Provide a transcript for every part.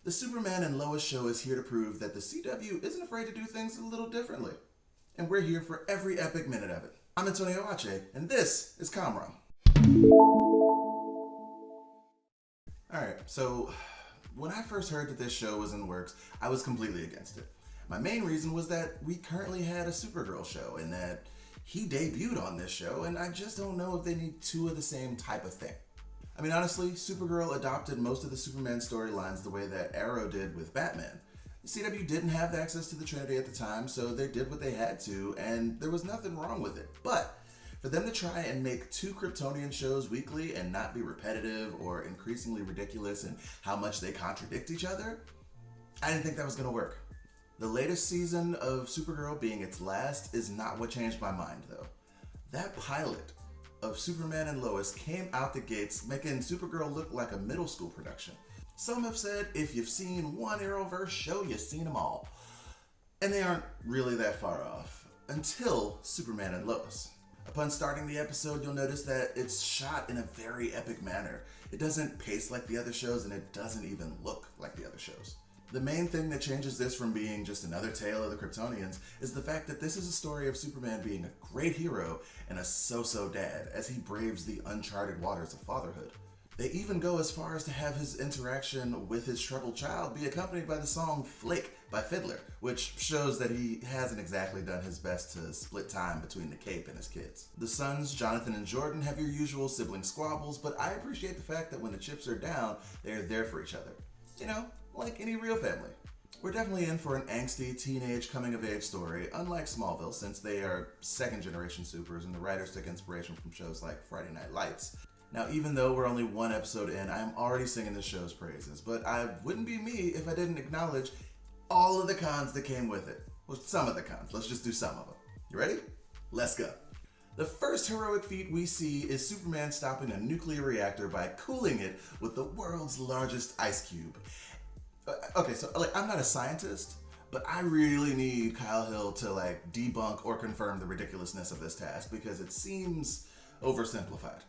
The Superman and Lois show is here to prove that the CW isn't afraid to do things a little differently. And we're here for every epic minute of it. I'm Antonio Ache, and this is Comrom. Alright, so when I first heard that this show was in the works, I was completely against it. My main reason was that we currently had a Supergirl show, and that he debuted on this show, and I just don't know if they need two of the same type of thing. I mean, honestly, Supergirl adopted most of the Superman storylines the way that Arrow did with Batman. The CW didn't have access to the Trinity at the time, so they did what they had to, and there was nothing wrong with it. But for them to try and make two Kryptonian shows weekly and not be repetitive or increasingly ridiculous in how much they contradict each other, I didn't think that was going to work. The latest season of Supergirl being its last is not what changed my mind, though. That pilot of Superman and Lois came out the gates making Supergirl look like a middle school production. Some have said if you've seen one ARROWVERSE show, you've seen them all. And they aren't really that far off, until Superman and Lois. Upon starting the episode, you'll notice that it's shot in a very epic manner. It doesn't pace like the other shows, and it doesn't even look like the other shows. The main thing that changes this from being just another tale of the Kryptonians is the fact that this is a story of Superman being a great hero and a so-so dad as he braves the uncharted waters of fatherhood. They even go as far as to have his interaction with his troubled child be accompanied by the song Flake by Fiddler, which shows that he hasn't exactly done his best to split time between the Cape and his kids. The sons, Jonathan and Jordan, have your usual sibling squabbles, but I appreciate the fact that when the chips are down, they're there for each other. You know, like any real family. We're definitely in for an angsty teenage coming-of-age story, unlike Smallville, since they are second-generation supers and the writers took inspiration from shows like Friday Night Lights. Now, even though we're only one episode in, I am already singing the show's praises, but I wouldn't be me if I didn't acknowledge all of the cons that came with it. Well, some of the cons. Let's just do some of them. You ready? Let's go. The first heroic feat we see is Superman stopping a nuclear reactor by cooling it with the world's largest ice cube. Okay, so I'm not a scientist, but I really need Kyle Hill to debunk or confirm the ridiculousness of this task because it seems oversimplified.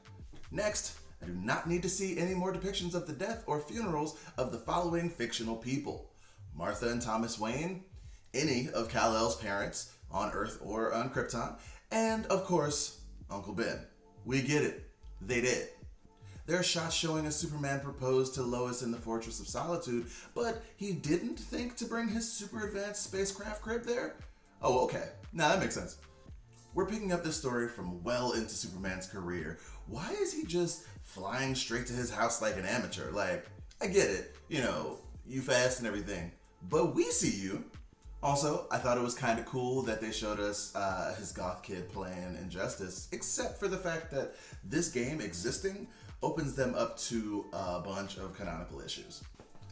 Next, I do not need to see any more depictions of the death or funerals of the following fictional people: Martha and Thomas Wayne, any of Kal-El's parents on Earth or on Krypton, and of course, Uncle Ben. We get it. They did. There are shots showing as Superman proposed to Lois in the Fortress of Solitude, but he didn't think to bring his super advanced spacecraft crib there? Oh, okay. Now that makes sense. We're picking up this story from well into Superman's career. Why is he just flying straight to his house like an amateur? I get it, you fast and everything, but we see you. Also, I thought it was kind of cool that they showed us his goth kid playing Injustice, except for the fact that this game existing opens them up to a bunch of canonical issues.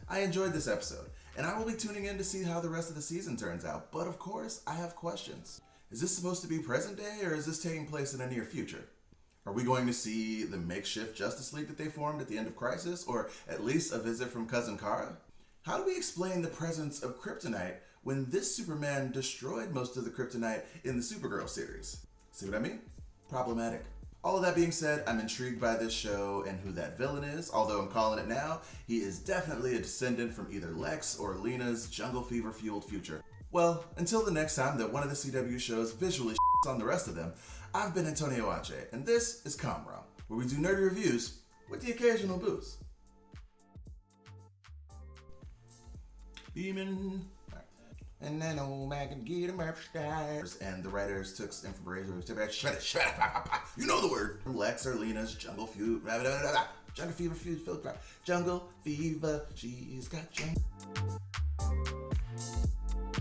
I enjoyed this episode, and I will be tuning in to see how the rest of the season turns out, but of course, I have questions. Is this supposed to be present day, or is this taking place in the near future? Are we going to see the makeshift Justice League that they formed at the end of Crisis, or at least a visit from Cousin Kara? How do we explain the presence of kryptonite when this Superman destroyed most of the kryptonite in the Supergirl series? See what I mean? Problematic. All of that being said, I'm intrigued by this show and who that villain is. Although I'm calling it now, he is definitely a descendant from either Lex or Lena's jungle fever-fueled future. Well, until the next time that one of the CW shows visually shits on the rest of them, I've been Antonio Ache, and this is Comrom, where we do nerdy reviews with the occasional booze. Beamin'. And then old man can get him upstairs. And the writers took inspiration. You know the word. From Lex or Lena's jungle feud. Jungle fever feud. Jungle fever. She's got jungle.